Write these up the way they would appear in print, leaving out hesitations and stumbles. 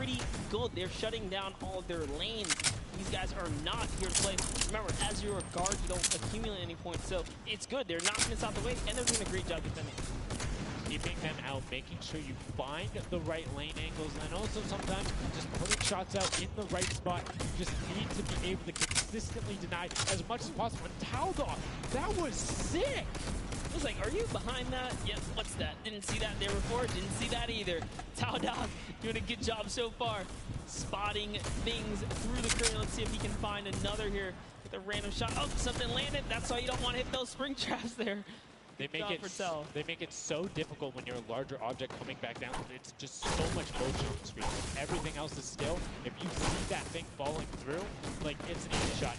pretty good. They're shutting down all of their lanes. These guys are not here to play. Remember, as you're a guard, you don't accumulate any points, so it's good. They're knocking us out the way, and they're doing a great job defending. Keeping them out, making sure you find the right lane angles, and also sometimes just putting shots out in the right spot. You just need to be able to consistently deny as much as possible. And Taldog, that was sick! I was like, are you behind that? Yep, what's that? Didn't see that there before, didn't see that either. Taldog doing a good job so far, spotting things through the curtain. Let's see if he can find another here with a random shot. Oh, something landed. That's why you don't want to hit those spring traps there. They make it so difficult when you're a larger object coming back down. It's just so much motion on the screen. Everything else is still. If you see that thing falling through, like, it's an easy shot.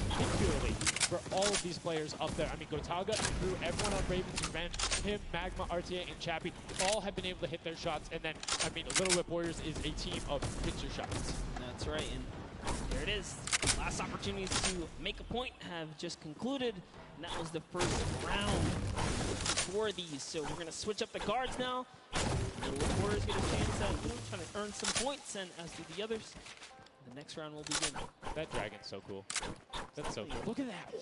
Particularly for all of these players up there. I mean, Gotaga threw everyone on Raven's Revenge. Him, Magma, RTA, and Chappie all have been able to hit their shots. And then, I mean, Little Whip Warriors is a team of picture shots. That's right. And there it is. Last opportunities to make a point have just concluded. And that was the first round for these. So we're going to switch up the guards now. The Warriors get a chance at trying to earn some points, and as do the others. The next round will begin. That dragon's so cool. That's so cool. Look at that.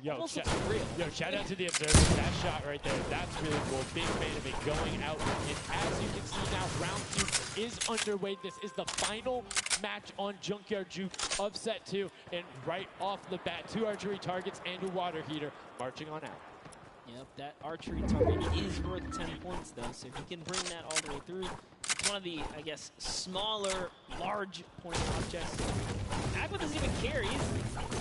Yo, shout out to the observers. That shot right there, that's really cool. Big fan of it going out. And as you can see now, round 2 is underway. This is the final match on Junkyard Juke of set 2. And right off the bat, 2 archery targets and a water heater marching on out. Yep, that archery target is worth 10 points, though. So if you can bring that all the way through, it's one of the, I guess, smaller, large point objects. Agua doesn't even care. He's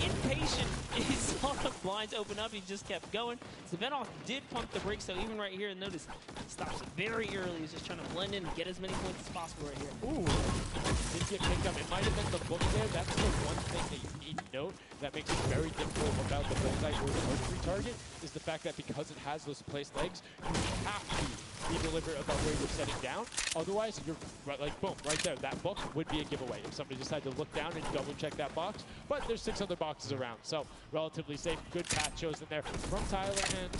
impatient. He saw the blinds open up. He just kept going. Svenoff did pump the brakes, though, even right here. And notice, he stops it very early. He's just trying to blend in and get as many points as possible right here. Ooh, did get picked up. It might have been the book there. That's the one thing that you need to note that makes it very difficult about the bullseye or the archery target, is the fact that because it has those placed legs, you have to be deliberate about where you're setting down. Otherwise, you're right, like, boom, right there. That book would be a giveaway if somebody decided to look down and double check that box. But there's 6 other boxes around, so relatively safe. Good path chosen there from Tyler, and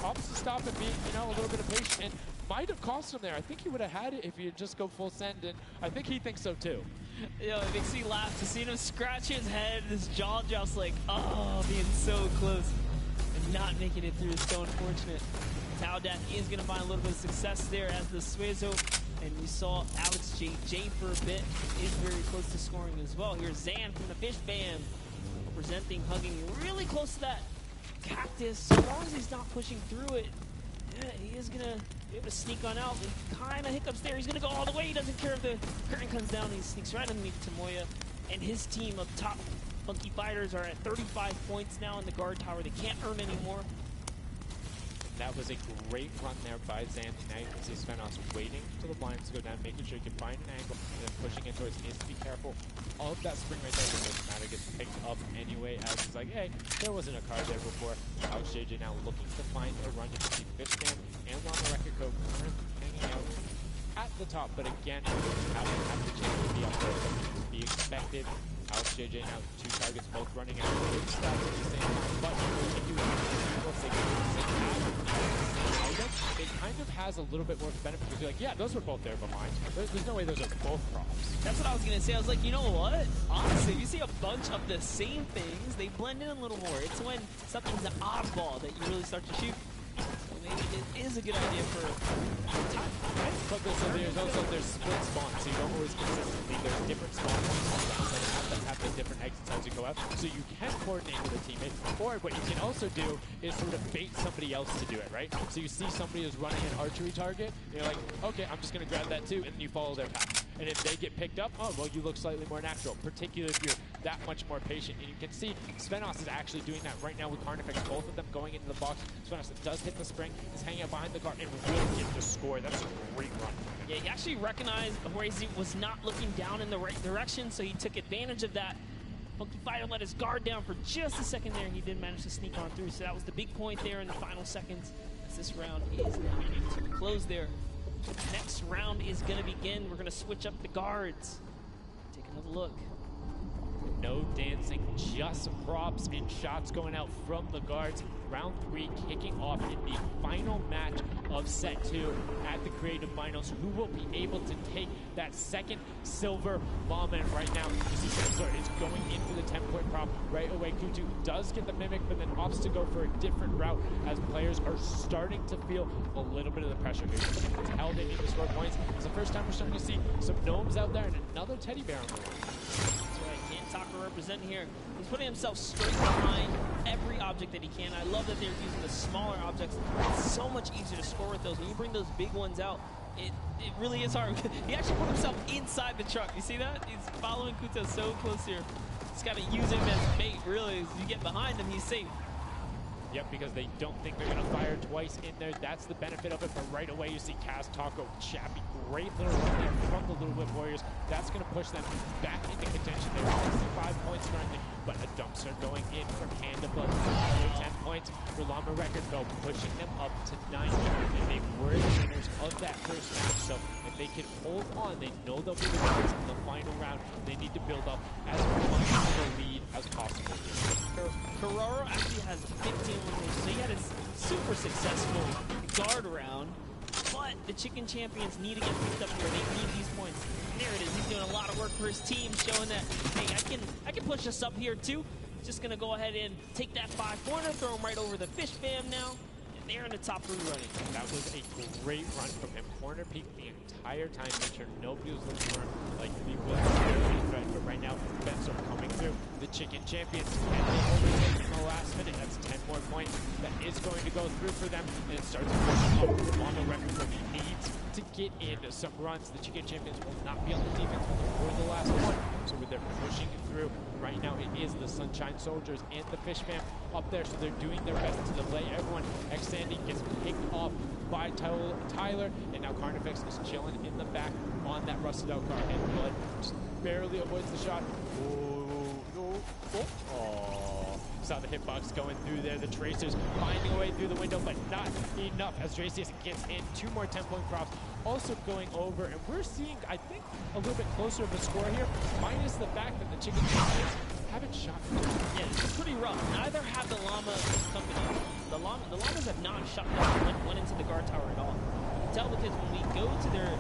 opts to stop and be, you know, a little bit of patience. And might have cost him there. I think he would have had it if he had just go full send, and I think he thinks so too. Yo, it makes me laugh to see him scratch his head, his jaw drops like, oh, being so close and not making it through is so unfortunate. Taldog is going to find a little bit of success there as the Suezo, and we saw Alex J for a bit, is very close to scoring as well. Here's Zan from the Fish Band, presenting, hugging really close to that cactus. As long as he's not pushing through it, yeah, he is going to be able to sneak on out. Kind of hiccups there. He's going to go all the way. He doesn't care if the curtain comes down. He sneaks right underneath Tomoya. And his team of top Funky Fighters are at 35 points now in the guard tower. They can't earn anymore. That was a great run there by Zan. Now you can see Svenos waiting for the blinds to go down, making sure he can find an angle, and then pushing into it. He needs to be careful of that spring right there, because it doesn't matter, gets picked up anyway, as he's like, hey, there wasn't a card there before. Alex JJ now looking to find a run. You can see Fishman and Llama Record Code currently hanging out at the top, but again, having the chance to be up there, to be expected. Alex JJ now 2 targets, both running out. Good stats at the same time, but if you let's say it kind of has a little bit more benefit, because you're like, yeah, those were both there behind. There's no way those are both props. That's what I was going to say. I was like, you know what? Honestly, if you see a bunch of the same things, they blend in a little more. It's when something's an oddball that you really start to shoot. So maybe it is a good idea for time, right? But there's split spawns, so you don't always consistently, there's different spawns that have the different exits as you go out, so you can coordinate with a teammate, or what you can also do is sort of bait somebody else to do it, right? So you see somebody who's running an archery target, and you're like, okay, I'm just going to grab that too, and then you follow their path. And if they get picked up, oh, well, you look slightly more natural, particularly if you're that much more patient. And you can see Svenos is actually doing that right now with Carnifex, both of them going into the box. Svenos does hit the spring, is hanging out behind the car, and will get the score. That's a great run. Yeah, he actually recognized where he was not looking down in the right direction, so he took advantage of that. Funky Fighter let his guard down for just a second there, and he did manage to sneak on through. So that was the big point there in the final seconds, as this round is now to close there. Next round is going to begin. We're going to switch up the guards. Take another look. no dancing, just props and shots going out from the guards. Round 3 kicking off in the final match of set 2 at the Creative Finals. Who will be able to take that second silver Llama? And right now, you see Sensor is going in for the 10-point prop. Right away, Kutu does get the Mimic, but then opts to go for a different route as players are starting to feel a little bit of the pressure here. It's held in to score points. It's the first time we're starting to see some gnomes out there and another teddy bear on the way. That's right, Kantaka representing here. He's putting himself straight behind every object that he can. I love that they're using the smaller objects. It's so much easier to score with those. When you bring those big ones out, it really is hard. He actually put himself inside the truck. You see that? He's following Kuto so close here. He's got to use him as bait, really. As you get behind him, he's safe. Yep, because they don't think they're going to fire twice in there. That's the benefit of it. But right away, you see Kaz, Taco, Chappy. Great little run there from the Little Whip Warriors. That's going to push them back into contention. They're 65 points currently, but a dumpster going in from Handabug. 10 points for Llama Record, though, pushing them up to 9. And they were the winners of that first match. So if they can hold on, they know they'll be the winners in the final round. They need to build up as much of a lead as possible. Carraro actually has 15 eliminations, so he had a super successful guard round. But the Chicken Champions need to get picked up here. They need these points. And there it is. He's doing a lot of work for his team, showing that, hey, I can push us up here too. Just gonna go ahead and take that 5-pointer, throw him right over the Fish Fam now. And they're in the top 3 running. That was a great run from him. Corner peak the entire time. Make sure nobody was looking for him. Like he was a threat. But right now, Benzo coming through. The Chicken Champions. And they overtake in the last minute. That's 10 more points. That is going to go through for them. And it starts pushing up on the record. So he needs to get in some runs. The Chicken Champions will not be on the defense for the last one. So they're pushing through. Right now, it is the Sunshine Soldiers and the Fish Fam up there. So they're doing their best to delay everyone. X-Sandy gets picked off by Tyler. And now Carnifex is chilling in the back on that rusted out car. And Blood just barely avoids the shot. Oh. Saw the hitbox going through there. The Tracers finding a way through the window, but not enough as Dracius gets in. 2 more 10-point props also going over. And we're seeing, I think, a little bit closer of a score here, minus the fact that the Chicken Champions haven't shot. Yeah, it's pretty rough. Neither have the Llama company. The Llamas have not shot down one into the guard tower at all. You can tell because when we go to their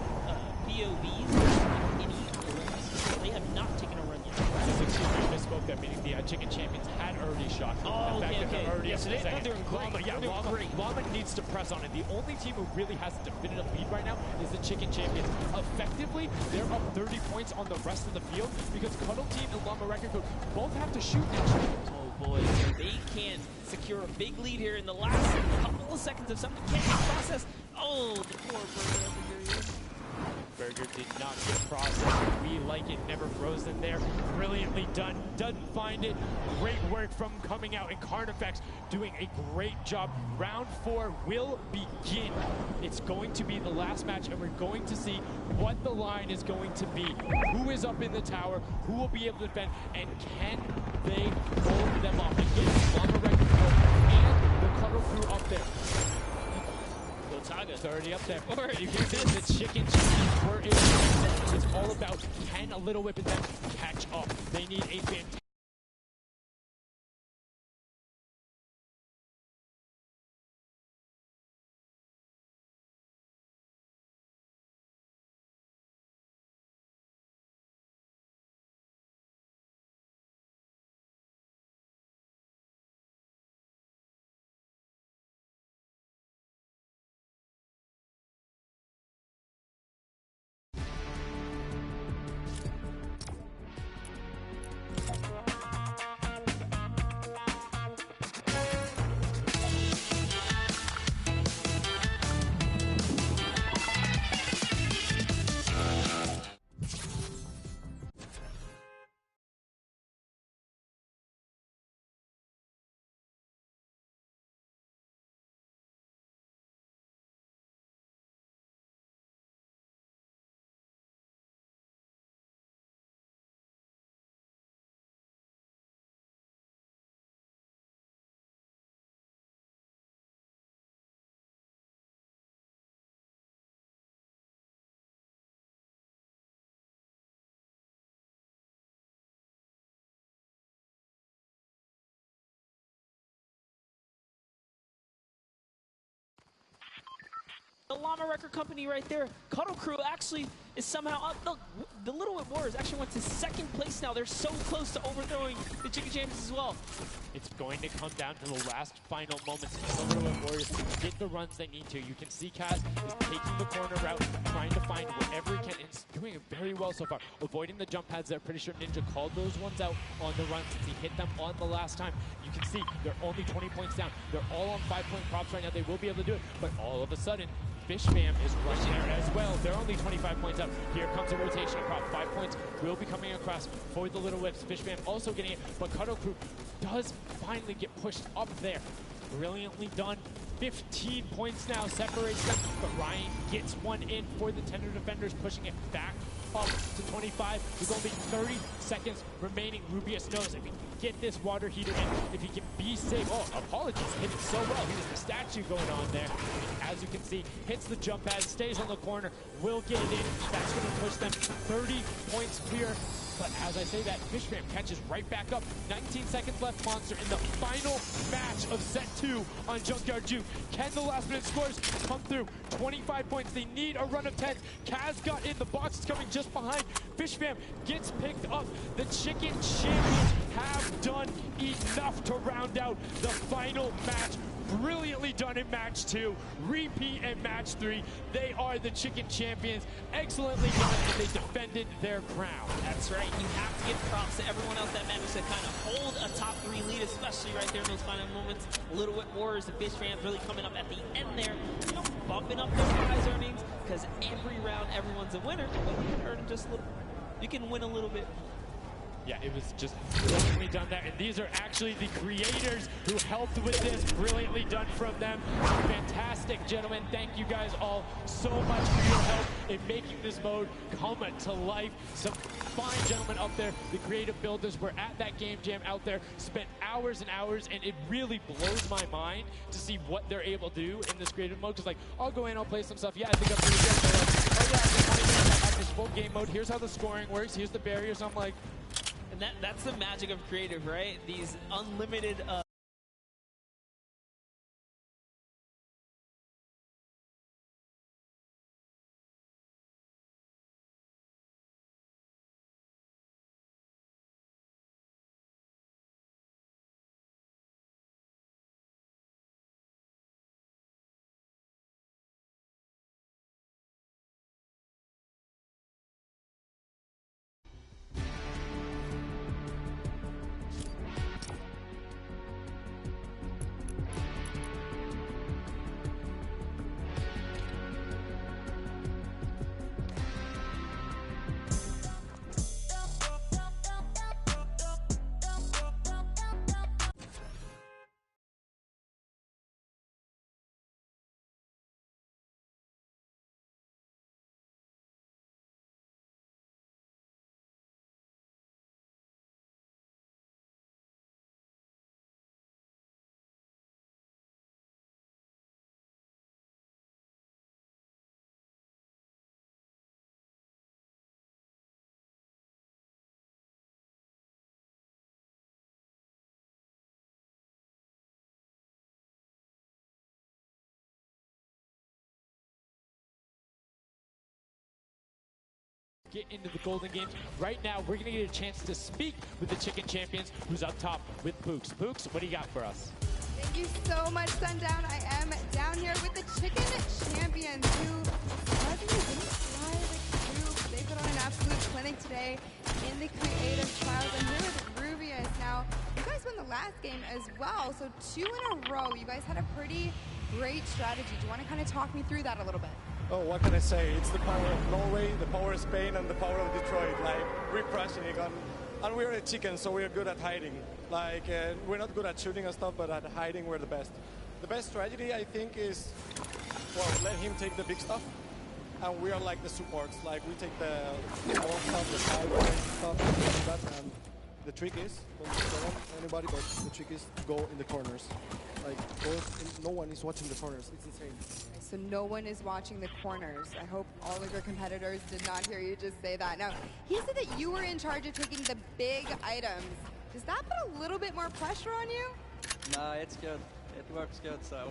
POVs, they have not taken a run yet. Excuse me, I misspoke there, meaning the Chicken Champions had already shot. Oh, okay. Yeah, so they're doing great. Llama needs to press on it. The only team who really has a definitive lead right now is the Chicken Champions. Effectively, they're up 30 points on the rest of the field because Cuddle Team and Llama Record Code both have to shoot next year. Oh boy, so they can secure a big lead here in the last couple of seconds of something can't be processed. Oh, the poor Burger over here. Burger did not get processed. We like it, never frozen there. Brilliantly done. Doesn't find it. Great work from coming out, and Carnifex doing a great job. Round 4 will begin. It's going to be the last match, and we're going to see what the line is going to be. Who is up in the tower? Who will be able to defend? And can they hold them off against Llama Record and the Cuddle Crew up there? It's already up there. You can see the Chicken Champions were able to. It's all about can a Little Whip and them catch up. They need a fantastic. The Llama Record Company right there. Cuddle Crew actually is somehow up. Look, the Little Whip Warriors actually went to second place now. They're so close to overthrowing the Chicken Champions as well. It's going to come down to the last final moments for the Little Whip Warriors to get the runs they need to. You can see Kaz is taking the corner route, trying to find whatever he can, and he's doing it very well so far. Avoiding the jump pads there. Pretty sure Ninja called those ones out on the run since he hit them on the last time. You can see they're only 20 points down. They're all on 5-point props right now. They will be able to do it, but all of a sudden, Fish Fam is right there as well. They're only 25 points up. Here comes a rotation across. 5 points will be coming across for the Little Whips. Fish Fam also getting it, but Cuddle Crew does finally get pushed up there. Brilliantly done. 15 points now separates them, but Ryan gets one in for the Tender Defenders, pushing it back up to 25 with only 30 seconds remaining. Rubius knows if he can get this water heater in, if he can be safe. Oh, apologies, hit it so well. He has a statue going on there. As you can see, hits the jump pad, stays on the corner, will get it in. That's going to push them 30 points clear. But as I say that, Fish Fam catches right back up. 19 seconds left, Monster, in the final match of set 2 on Junkyard Juke. Can the last minute scores come through? 25 points, they need a run of 10. Kaz got in, the box is coming just behind. Fish Fam gets picked up. The Chicken Champions have done enough to round out the final match. Brilliantly done in match 2, repeat in match 3. They are the Chicken Champions. Excellently done, and they defended their crown. That's right. You have to give props to everyone else that managed to kind of hold a top 3 lead, especially right there in those final moments. Little Whip Warriors, the Fish Fam really coming up at the end there, you know, bumping up their prize earnings, because every round everyone's a winner, but you can earn just a little. You can win a little bit. Yeah, it was just brilliantly done there. And these are actually the creators who helped with this. Brilliantly done from them. Fantastic, gentlemen. Thank you guys all so much for your help in making this mode come to life. Some fine gentlemen up there, the creative builders, were at that game jam out there, spent hours and hours, and it really blows my mind to see what they're able to do in this creative mode. Because, like, I'll go in, I'll play some stuff. Yeah, I think I'm pretty good. They're like, oh, yeah, after 20 minutes, I have this full game mode. Here's how the scoring works. Here's the barriers. I'm like, and that's the magic of creative, right? These unlimited get into the Golden Games. Right now, we're going to get a chance to speak with the Chicken Champions, who's up top with Pooks. Pooks, what do you got for us? Thank you so much, Sundown. I am down here with the Chicken Champions, who surprisingly didn't fly the group. They put on an absolute clinic today in the creative trials. I'm here with Rubius. Now, you guys won the last game as well, so 2 in a row. You guys had a pretty great strategy. Do you want to kind of talk me through that a little bit? Oh, what can I say? It's the power of Norway, the power of Spain, and the power of Detroit. Like, we're crushing it. And we're a chicken, so we're good at hiding. Like, we're not good at shooting and stuff, but at hiding, we're the best. The best strategy, I think, is, well, let him take the big stuff. And we are like the supports. Like, we take the small stuff, the side stuff, and the trick is, don't tell anybody, but the trick is to go in the corners. Like, no one is watching the corners. It's insane. So no one is watching the corners. I hope all of your competitors did not hear you just say that. Now, he said that you were in charge of taking the big items. Does that put a little bit more pressure on you? No, it's good. It works good, so.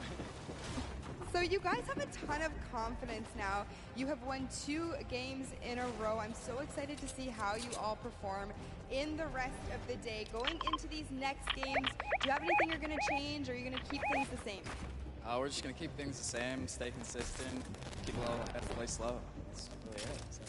So you guys have a ton of confidence now. You have won 2 games in a row. I'm so excited to see how you all perform in the rest of the day. Going into these next games, do you have anything you're going to change, or are you going to keep things the same? We're just going to keep things the same, stay consistent, keep a little, have to play slow. That's really it. So.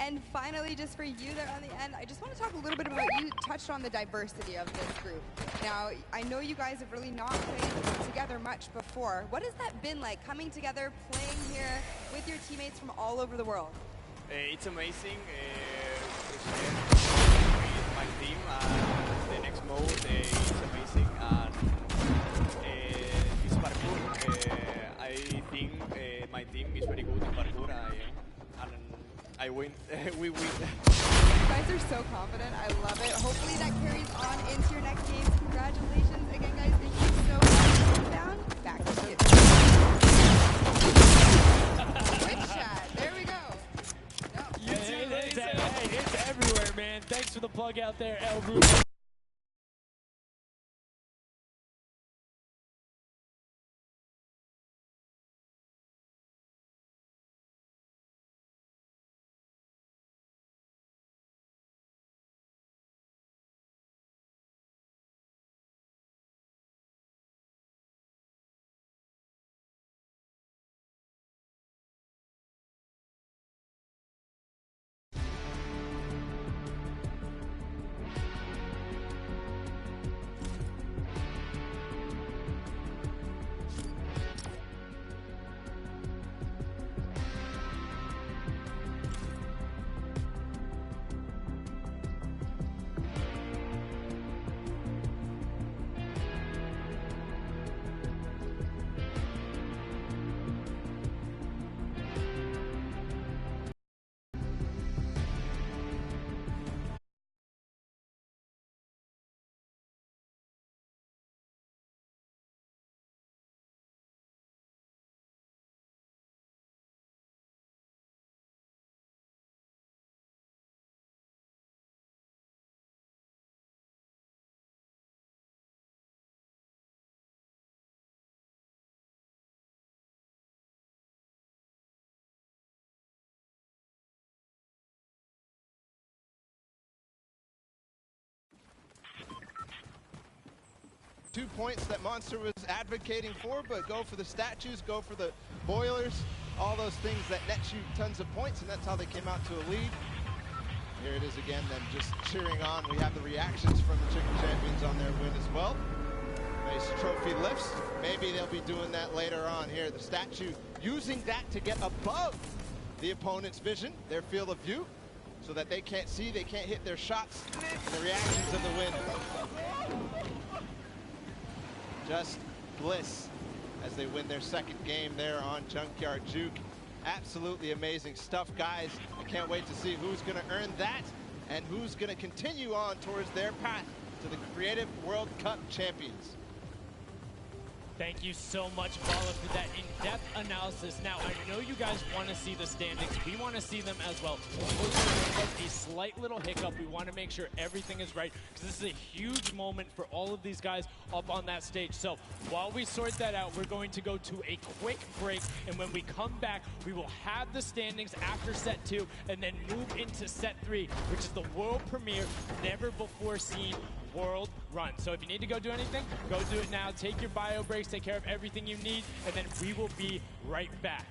And finally, just for you there on the end, I just want to talk a little bit about, you touched on the diversity of this group. Now, I know you guys have really not played together much before. What has that been like, coming together, playing here with your teammates from all over the world? It's amazing. My team, the next mode, it's amazing. And it's parkour. I think my team is very good in parkour. And I win. We win. You guys are so confident. I love it. Hopefully that carries on into your next games. Congratulations again, guys. Thank you so much. Down. Back to you. Twitch chat. There we go. No. It's everywhere, man. Thanks for the plug out there, El. Two points that Monster was advocating for, but go for the statues, go for the boilers, all those things that net you tons of points, and that's how they came out to a lead. Here it is again, them just cheering on. We have the reactions from the Chicken Champions on their win as well. Nice trophy lifts. Maybe they'll be doing that later on here. The statue using that to get above the opponent's vision, their field of view, so that they can't see, they can't hit their shots, and the reactions of the win. Just bliss as they win their second game there on Junkyard Juke. Absolutely amazing stuff, guys. I can't wait to see who's going to earn that and who's going to continue on towards their path to the Creative World Cup champions. Thank you so much, Bala, for that in-depth analysis. Now, I know you guys want to see the standings. We want to see them as well. A slight little hiccup. We want to make sure everything is right, because this is a huge moment for all of these guys up on that stage. So while we sort that out, we're going to go to a quick break, and when we come back, we will have the standings after set 2, and then move into set 3, which is the world premiere, never before seen world run. So if you need to go do anything, go do it now. Take your bio breaks, take care of everything you need, and then we will be right back.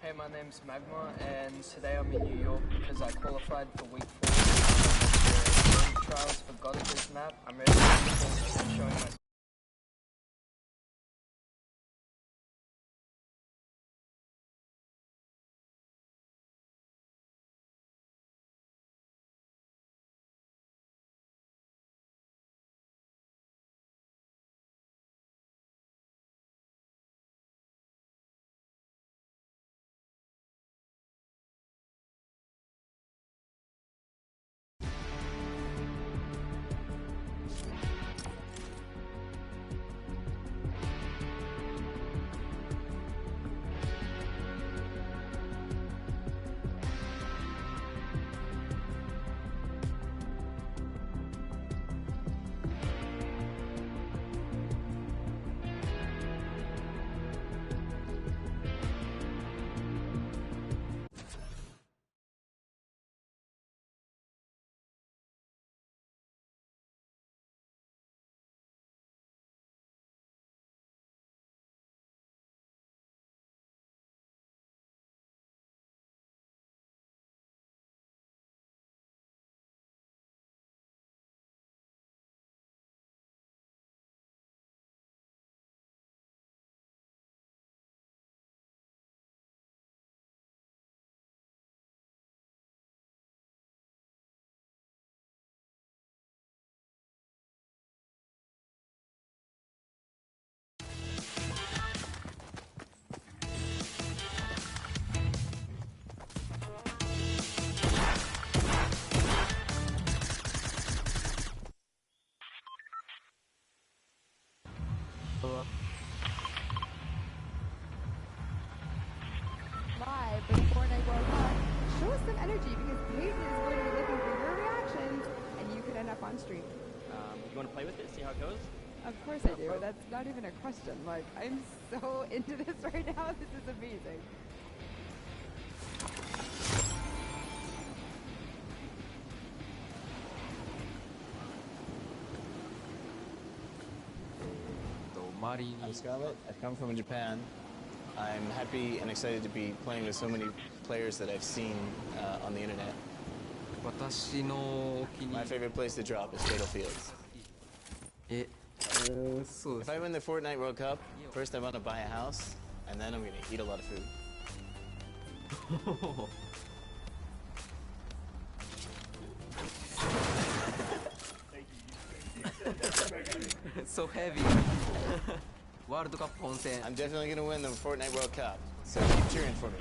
Hey, my name's Magma, and today I'm in New York because I qualified for week 4 of the trials for Godda's map. I'm ready to showing my Live for the Fortnite World Cup. Show us some energy because Peyton is going to be looking for your reactions and you could end up on stream. You want to play with it, see how it goes? Of course I do. That's not even a question. Like, I'm so into this right now. This is amazing. I'm Scarlett. I've come from Japan. I'm happy and excited to be playing with so many players that I've seen on the internet. My favorite place to drop is Fatal Fields. If I win the Fortnite World Cup, first I want to buy a house, and then I'm going to eat a lot of food. So heavy. World Cup 本戦. I'm definitely going to win the Fortnite World Cup, so keep cheering for me.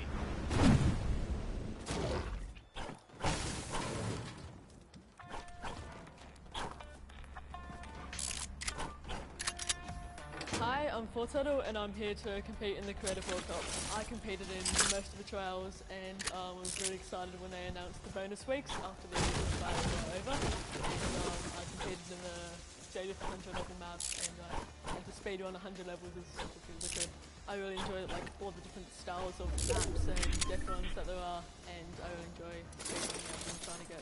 Hi, I'm Fortetto and I'm here to compete in the Creative World Cup. I competed in most of the trials and was really excited when they announced the bonus weeks after the trials were over. And, I competed in the Jadith 100 level map and the speedrun 100 levels is super good. I really enjoy like all the different styles of maps and death runs that there are, and I really enjoy speedrunning and trying to get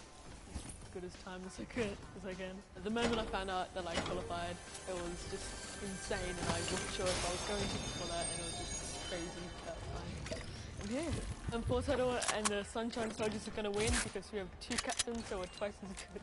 good as time as I can. The moment I found out that I qualified, it was just insane and I wasn't sure if I was going to for that, and it was just crazy that time. And yeah, and Fortetto and the Sunshine Soldiers are going to win because we have 2 captains, so we're twice as good.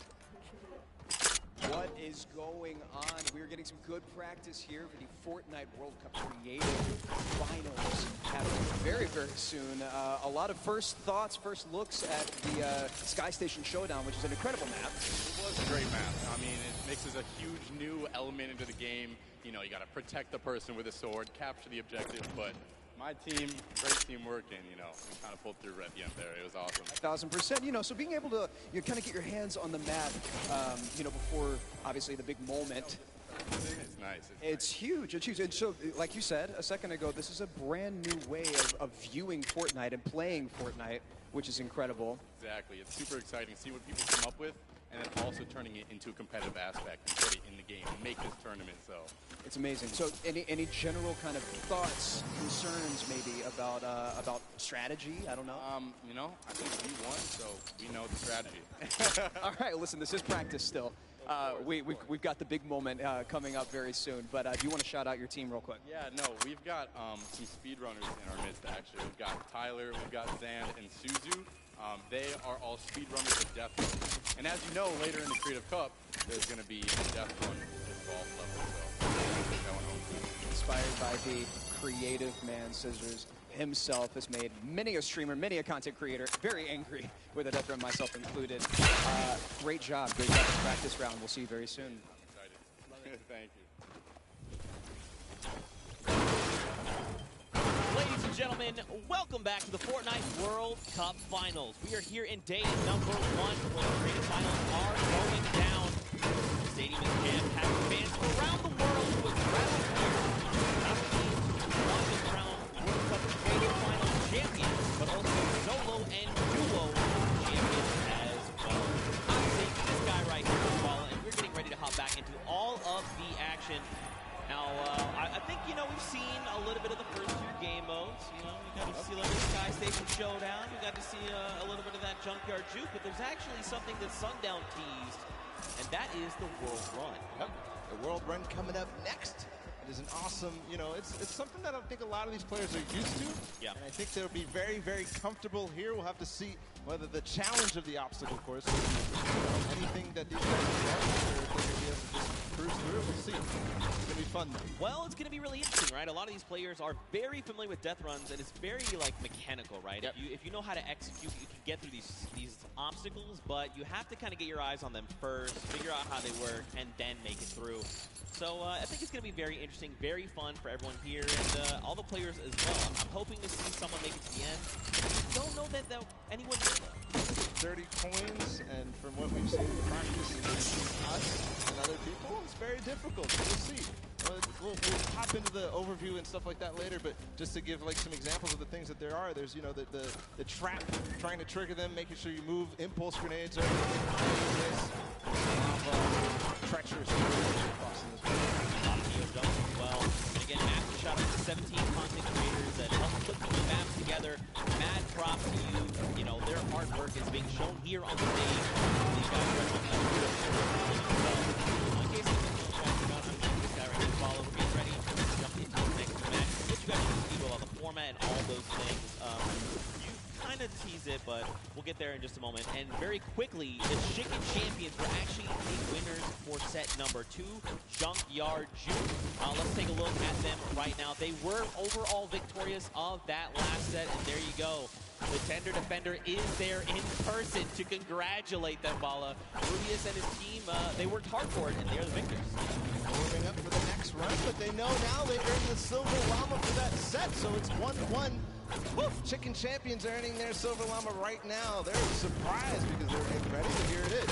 What is going on? We're getting some good practice here for the Fortnite World Cup Creative Finals happening very, very soon. A lot of first thoughts, first looks at the Sky Station Showdown, which is an incredible map. It was a great map. I mean, it mixes a huge new element into the game. You know, you got to protect the person with a sword, capture the objective, but my team, great teamwork, and, you know, we kind of pulled through at the end there. It was awesome. 1000%. You know, so being able to kind of get your hands on the map, you know, before, obviously, the big moment. It's nice. It's huge. It's huge. And so, like you said a second ago, this is a brand new way of viewing Fortnite and playing Fortnite, which is incredible. Exactly. It's super exciting to see what people come up with, and then also turning it into a competitive aspect and put it in the game and make this tournament. So it's amazing. So any general kind of thoughts, concerns maybe about strategy? I don't know. You know, I think we won, so we know the strategy. All right, listen, this is practice still. We've got the big moment coming up very soon, but do you want to shout out your team real quick? Yeah, no, we've got some speedrunners in our midst, actually. We've got Tyler, we've got Zand, and Suzu. They are all speedrunners of Death Run. And as you know, later in the Creative Cup, there's going to be a Death Run involved level, so going home. Inspired by the creative man, Scissors himself has made many a streamer, many a content creator very angry with a Death Run, myself included. Great job in practice round. We'll see you very soon. I'm excited. Thank you. Ladies and gentlemen, welcome back to the Fortnite World Cup Finals. We are here in day number 1 where the Creative Finals are going down. The stadium is jam-packed with fans from around the world who have traveled here not only to watch us crown World Cup Creative Finals champions, but also solo and duo champions as well. I'm seeing this guy right here as well, and we're getting ready to hop back into all of the action. Now, I think, you know, we've seen a little bit of the first 2 game modes. You know, we got to see a little Sky Station Showdown. We got to see a little bit of that Junkyard Juke. But there's actually something that Sundown teased, and that is the World Run. Yep. The World Run coming up next. It is an awesome, you know, it's something that I think a lot of these players are used to. Yeah. And I think they'll be very, very comfortable here. We'll have to see whether the challenge of the obstacle course is anything that these guys want, or if they're going to be able to just cruise through. We'll see. It's going to be fun, though. Well, it's going to be really interesting, right? A lot of these players are very familiar with death runs, and it's very, like, mechanical, right? Yep. If you know how to execute, you can get through these obstacles, but you have to kind of get your eyes on them first, figure out how they work, and then make it through. So I think it's going to be very interesting, very fun for everyone here, and all the players as well. I'm hoping to see someone make it to the end. I don't know that anyone will, though. 30 coins, and from what we've seen in practice, us and other people, it's very difficult. We'll see. we'll hop into the overview and stuff like that later, but just to give like some examples of the things that there are, there's, you know, the trap, trying to trigger them, making sure you move, impulse grenades are treacherous. Well, and again, Aftershock is 17 content creators that help put the maps together. Mad props to you. You know, their hard work is being shown here on the stage. These guys are in case you didn't know, this guy right here, Follow, we're getting ready to jump into the next match. What you guys can see about the format and all those things. You kind of tease it, but we'll get there in just a moment. And very quickly, the Chicken Champions were actually the winners for set number 2, Junkyard Juke. Let's take a look at them right now. They were overall victorious of that last set, and there you go. The Tender Defender is there in person to congratulate them, Bala. Rubius and his team, they worked hard for it, and they're the victors. Warming up for the next run, but they know now they earned the Silver Llama for that set, so it's 1-1. Woof! Chicken Champions earning their Silver Llama right now. They're surprised because they're getting ready, but here it is.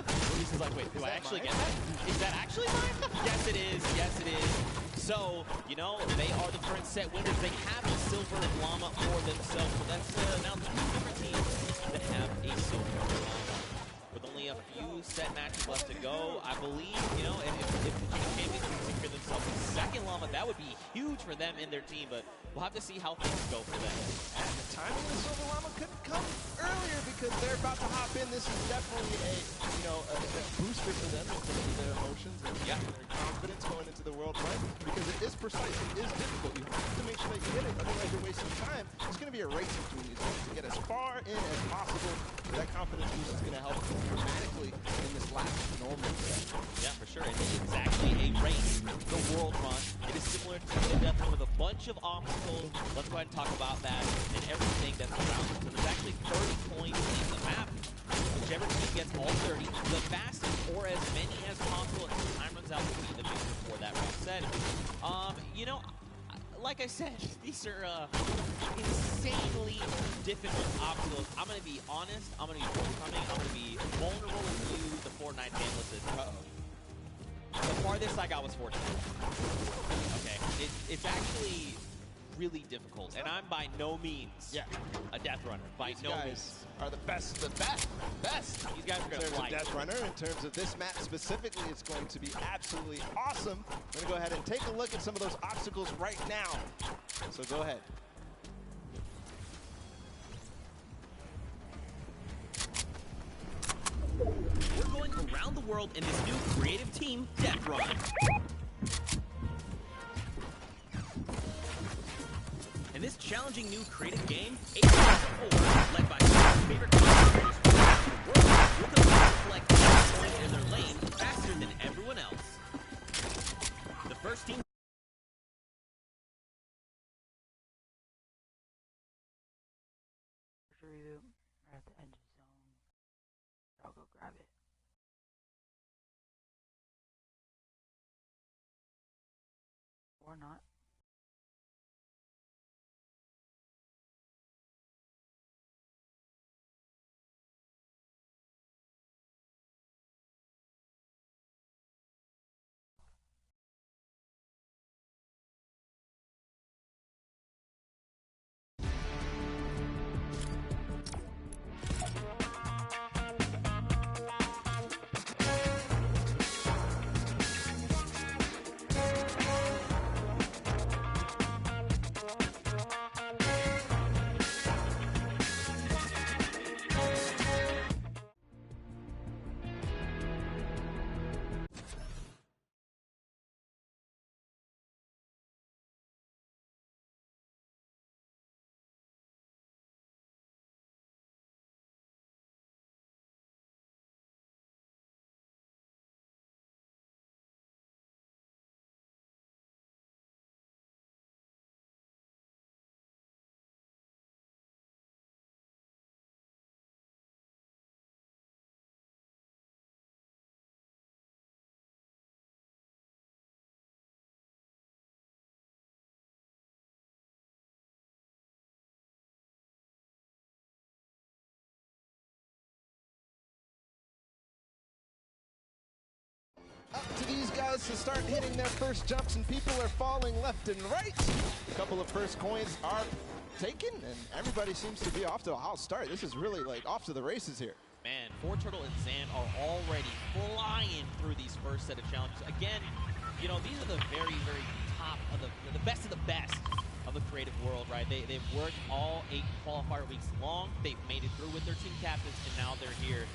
Rubius is like, wait, do I actually get that? Is that actually mine? Yes, it is. Yes, it is. So, you know, they are the current set winners. They have a Silver Llama for themselves. So that's now 2 different teams that have a Silver Llama. With only a few set matches left to go, I believe, you know, if the Chicken Champions can secure themselves a second Llama, that would be huge for them and their team, but we'll have to see how things go for them. And the timing of the Silver Llama couldn't come earlier because they're about to hop in. This is definitely a, you know, a booster for them in terms of their emotions and their confidence going into the world run, because it is precise, it is difficult. You have to make sure that you hit it, otherwise you're wasting time. It's going to be a race between these guys to get as far in as possible. That confidence boost is going to help dramatically in this last normal set. Yeah, for sure. It's exactly a race, the world run. It is similar to the Death Run with a bunch of obstacles. Let's go ahead and talk about that and everything that's around it. So there's actually 30 points in the map. Whichever team gets all 30, the fastest or as many as possible until time runs out to be the victor for that round set. You know, like I said, these are insanely difficult obstacles. I'm going to be honest, I'm going to be forthcoming, I'm going to be vulnerable with you, the Fortnite fan list. The farthest I got was 14. Okay, it's actually really difficult, and I'm by no means a Death Runner. By no means. Are the best, These guys are going to fly. In terms of Death Runner, in terms of this map specifically, it's going to be absolutely awesome. We're going to go ahead and take a look at some of those obstacles right now. So go ahead. We're going around the world in this new creative team, Death Run. In this challenging new creative game, 8 led by some of favorite content creators from the world, will compete to collect points in their lane faster than everyone else. The first team. We're at the edge of zone. I'll go grab it. Or not. up to these guys to start hitting their first jumps, and people are falling left and right. A couple of first coins are taken, and everybody seems to be off to a hot start. This is really like off to the races here. Man, Turtle and Zand are already flying through these first set of challenges. Again, you know, these are the very, very top of the best of the best of the creative world, right? They've worked all 8 qualifier weeks long. They've made it through with their team captains, and now they're here.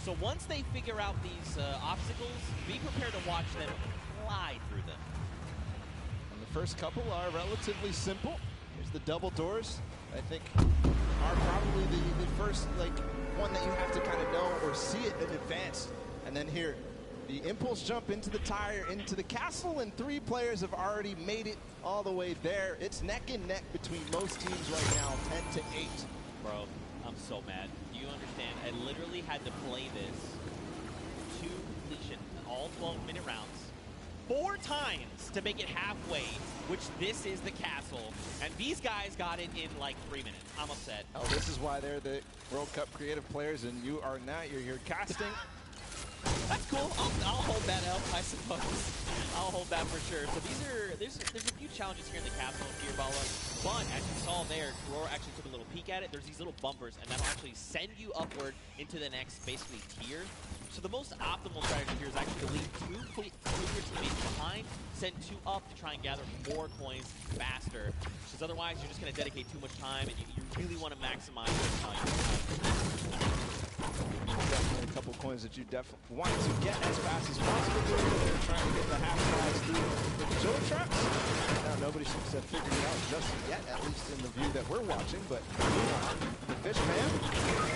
So once they figure out these obstacles, be prepared to watch them fly through them. And the first couple are relatively simple. Here's the double doors. I think are probably the first one that you have to kind of know or see it in advance. And then here, the impulse jump into the tire, into the castle, and 3 players have already made it all the way there. It's neck and neck between most teams right now, 10 to 8. Bro, I'm so mad. Do you understand? I literally had to play this to completion, all 12-minute rounds, 4 times to make it halfway, which this is the castle. And these guys got it in like 3 minutes. I'm upset. Oh, this is why they're the World Cup creative players, and you are not. You're here casting. That's cool. I'll hold that up, I suppose. I'll hold that for sure. So there's a few challenges here in the castle of Gearballa. But as you saw there, Kurora actually took a little peek at it. There's these little bumpers, and that'll actually send you upward into the next, basically, tier. So the most optimal strategy here is actually to leave 2 your teammates behind, send 2 up to try and gather more coins faster. Because otherwise, you're just going to dedicate too much time, and you really want to maximize your time. Definitely a couple coins that you definitely want to get as fast as possible. They're trying to get the half size through with the Joe traps. Now nobody seems to have figured it out just yet, at least in the view that we're watching. But the Fishman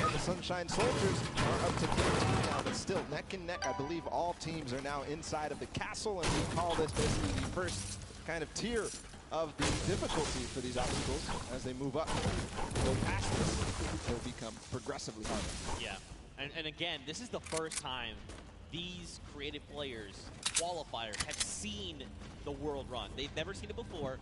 and the Sunshine Soldiers are up to 15 now, but still neck and neck. I believe all teams are now inside of the castle, and we call this basically the first kind of tier of the difficulty for these obstacles. As they move up, go past this, they'll become progressively harder. Yeah. And again, this is the first time these creative players, qualifiers, have seen the world run. They've never seen it before.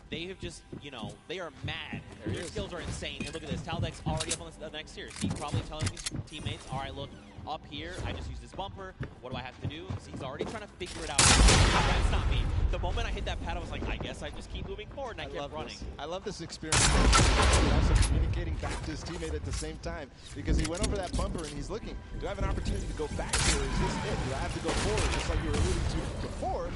They have just, you know, they are mad. Their skills are insane. And look at this. Taldeck's already up on the next tier. He's probably telling his teammates, all right, look, up here, I just use this bumper. What do I have to do? So he's already trying to figure it out. That's not me. The moment I hit that pad, I was like, I guess I just keep moving forward, and I kept running. I love this experience. He's also communicating back to his teammate at the same time, because he went over that bumper and he's looking, do I have an opportunity to go back here? Is this it? Do I have to go forward, just like you were alluding to before?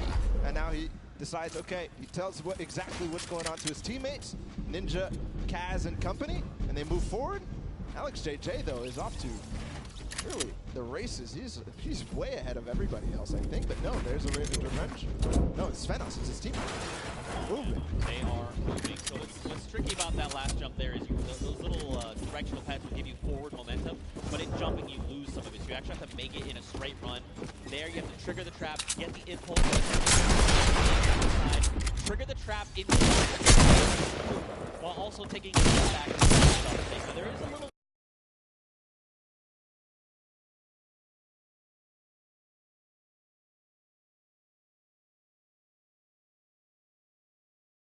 And now he decides, okay, he tells exactly what's going on to his teammates, Ninja, Kaz, and company, and they move forward. Alex JJ, though, is off to really the races. He's way ahead of everybody else, I think. But no, there's a Raven's Revenge. No, it's Svenos. It's his teammate. Moving. They are moving. So what's tricky about that last jump there is those little directional pads will give you forward momentum, but in jumping you lose some of it. So you actually have to make it in a straight run. There you have to trigger the trap, get the impulse, trigger the trap into while also taking it back. So there is a little